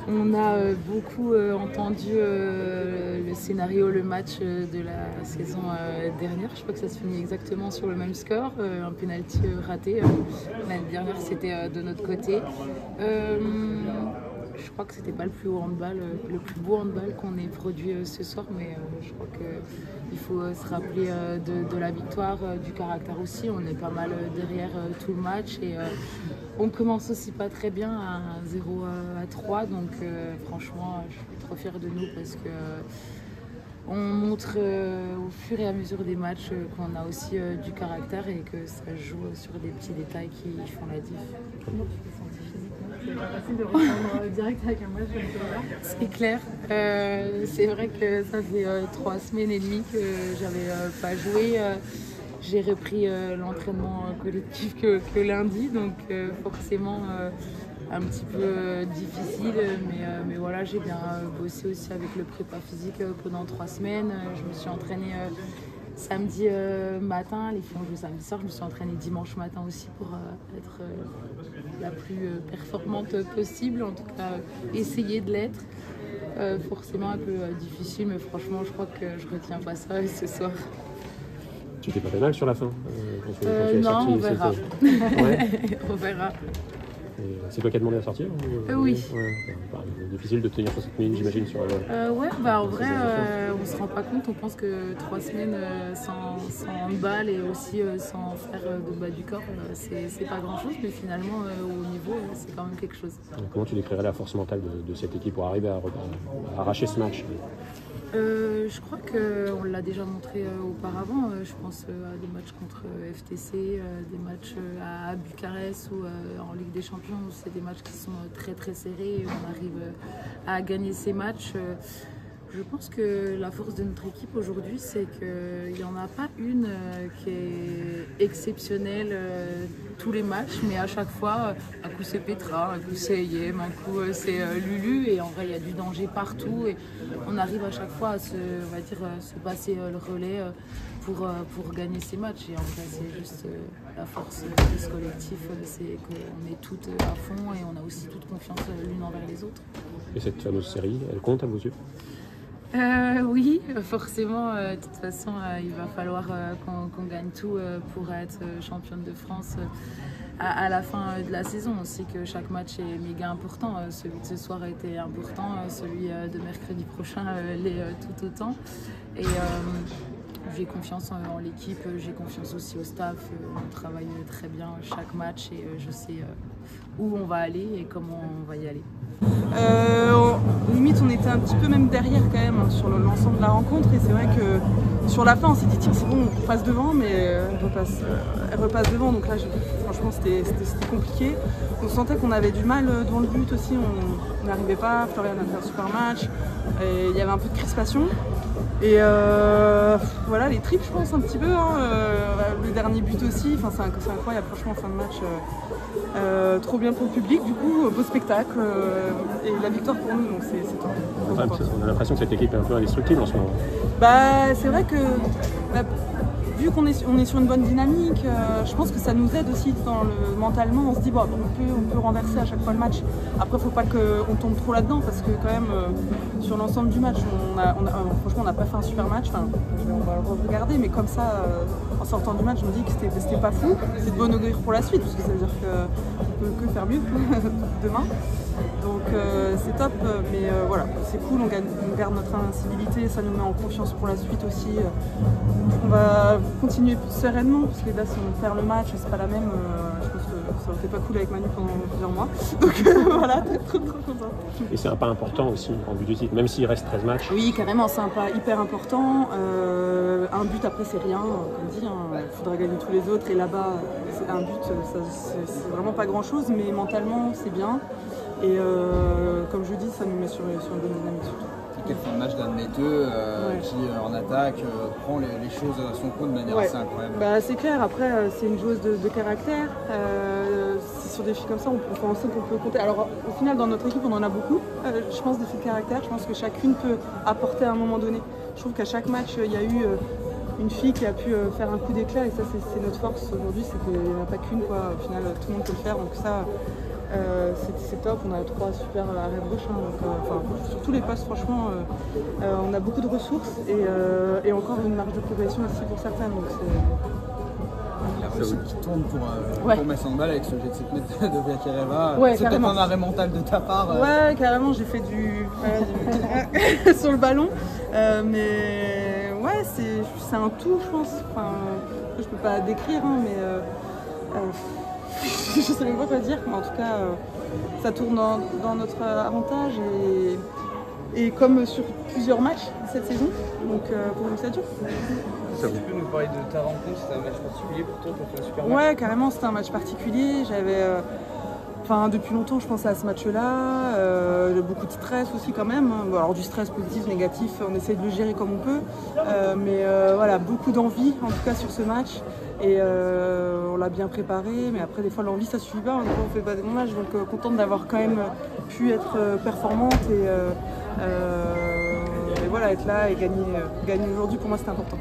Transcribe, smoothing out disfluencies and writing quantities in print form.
On a beaucoup entendu le scénario, le match de la saison dernière. Je crois que ça se finit exactement sur le même score, un penalty raté. L'année dernière, c'était de notre côté. Je crois que c'était pas le plus beau handball qu'on ait produit ce soir, mais je crois qu'il faut se rappeler de la victoire, du caractère aussi. On est pas mal derrière tout le match et on commence aussi pas très bien à 0-3, donc franchement, je suis trop fière de nous parce que on montre au fur et à mesure des matchs qu'on a aussi du caractère et que ça joue sur des petits détails qui font la diff. C'est pas facile de reprendre direct avec un match comme ça. C'est clair. C'est vrai que ça fait 3 semaines et demie que j'avais pas joué. J'ai repris l'entraînement collectif que lundi, donc forcément un petit peu difficile. Mais voilà, j'ai bien bossé aussi avec le prépa physique pendant 3 semaines. Je me suis entraînée samedi matin, les filles ont joué samedi soir, je me suis entraînée dimanche matin aussi pour être la plus performante possible, en tout cas essayer de l'être. Forcément un peu difficile, mais franchement je crois que je retiens pas ça ce soir. Tu t'es pas fait mal sur la fin non, on verra. Ouais. On verra. C'est toi qui as demandé à sortir Oui. Ouais, difficile de tenir 60 minutes, j'imagine, sur ouais, en vrai, on se rend pas compte. On pense que 3 semaines sans handball et aussi sans faire de bas du corps, c'est pas grand chose, mais finalement, au niveau, c'est quand même quelque chose. Comment tu décrirais la force mentale de cette équipe pour arriver à arracher ce match? Je crois qu'on l'a déjà montré auparavant. Je pense à des matchs contre FTC, des matchs à Bucarest ou en Ligue des Champions. C'est des matchs qui sont très très serrés et on arrive à gagner ces matchs. Je pense que la force de notre équipe aujourd'hui, c'est qu'il n'y en a pas une qui est exceptionnelle tous les matchs, mais à chaque fois, un coup c'est Petra, un coup c'est Yem, un coup c'est Lulu, et en vrai il y a du danger partout et on arrive à chaque fois à se passer le relais pour gagner ces matchs. Et en vrai c'est juste la force de ce collectif, c'est qu'on est toutes à fond et on a aussi toute confiance l'une envers les autres. Et cette fameuse série, elle compte à vos yeux? Oui, forcément. De toute façon, il va falloir qu'on gagne tout pour être championne de France à la fin de la saison. On sait que chaque match est méga important. Celui de ce soir a été important, celui de mercredi prochain l'est tout autant. Et j'ai confiance en l'équipe, j'ai confiance aussi au staff. On travaille très bien chaque match et je sais où on va aller et comment on va y aller. Limite on était un petit peu même derrière quand même sur l'ensemble de la rencontre et c'est vrai que sur la fin on s'est dit tiens c'est bon on passe devant mais elle repasse devant donc là franchement c'était compliqué. On sentait qu'on avait du mal devant le but aussi, on n'arrivait pas, Florian a fait un super match et il y avait un peu de crispation et voilà les tripes je pense un petit peu le dernier but aussi, enfin, c'est incroyable franchement fin de match. Trop bien pour le public, du coup, beau spectacle et la victoire pour nous, donc c'est top. On a l'impression que cette équipe est un peu indestructible en ce moment. Bah, c'est vrai que vu qu'on est sur une bonne dynamique, je pense que ça nous aide aussi mentalement. On se dit bon, on peut renverser à chaque fois le match. Après, il ne faut pas qu'on tombe trop là-dedans parce que quand même sur l'ensemble du match, franchement, on n'a pas fait un super match. Enfin, on va le regarder, mais comme ça, en sortant du match, je me dis que c'était pas fou. C'est de bon augure pour la suite parce que ça veut dire qu'on peut que faire mieux demain. Donc c'est top, mais voilà, c'est cool, on garde notre invincibilité, ça nous met en confiance pour la suite aussi. On va continuer sereinement, parce que là si on perd le match, c'est pas la même, je pense que ça aurait été pas cool avec Manu pendant plusieurs mois. Donc voilà, trop content. Et c'est un pas important aussi en but du titre, même s'il reste 13 matchs. Oui, carrément, c'est un pas hyper important. Un but après c'est rien, comme dit, il faudra gagner tous les autres, et là-bas, un but, c'est vraiment pas grand-chose, mais mentalement c'est bien. Et comme je dis, ça nous met sur une bonne dynamique surtout. Quelle fin de match d'un de mes deux qui en attaque prend les choses à son compte de manière assez incroyable. Bah, c'est clair, après c'est une joueuse de caractère. Sur des filles comme ça, on sait qu'on peut compter. Alors au final dans notre équipe on en a beaucoup, je pense, des filles de caractère. Je pense que chacune peut apporter à un moment donné. Je trouve qu'à chaque match il y a eu une fille qui a pu faire un coup d'éclat et ça c'est notre force aujourd'hui, c'est qu'il n'y en a pas qu'une quoi. Au final tout le monde peut le faire, donc ça c'est top, on a 3 super arrière gauche, hein, donc, sur tous les postes franchement on a beaucoup de ressources et encore une marge de progression aussi pour certaines. Donc la réussite qui tourne pour Metz Handball avec ce jet de 7 mètres de Vyacheréva. Ouais, c'est peut-être un arrêt mental de ta part. Ouais, carrément, j'ai fait du sur le ballon. Mais ouais, c'est un tout, je pense. Enfin, je peux pas décrire, hein, mais je sais même pas quoi dire. Mais en tout cas, ça tourne dans notre avantage et comme sur plusieurs matchs cette saison. Donc pour nous, ça dure. Tu peux nous parler de ta rencontre? C'était un match particulier pour toi? Tu as fait un super match? Ouais, carrément, c'était un match particulier. J'avais, depuis longtemps, je pensais à ce match-là. Beaucoup de stress aussi quand même. Bon, alors du stress positif, négatif, on essaie de le gérer comme on peut. Mais voilà, beaucoup d'envie en tout cas sur ce match. Et on l'a bien préparé. Mais après, des fois, l'envie, ça suffit pas. On fait pas des bons matchs. Donc contente d'avoir quand même pu être performante et voilà, être là et gagner aujourd'hui, pour moi, c'était important.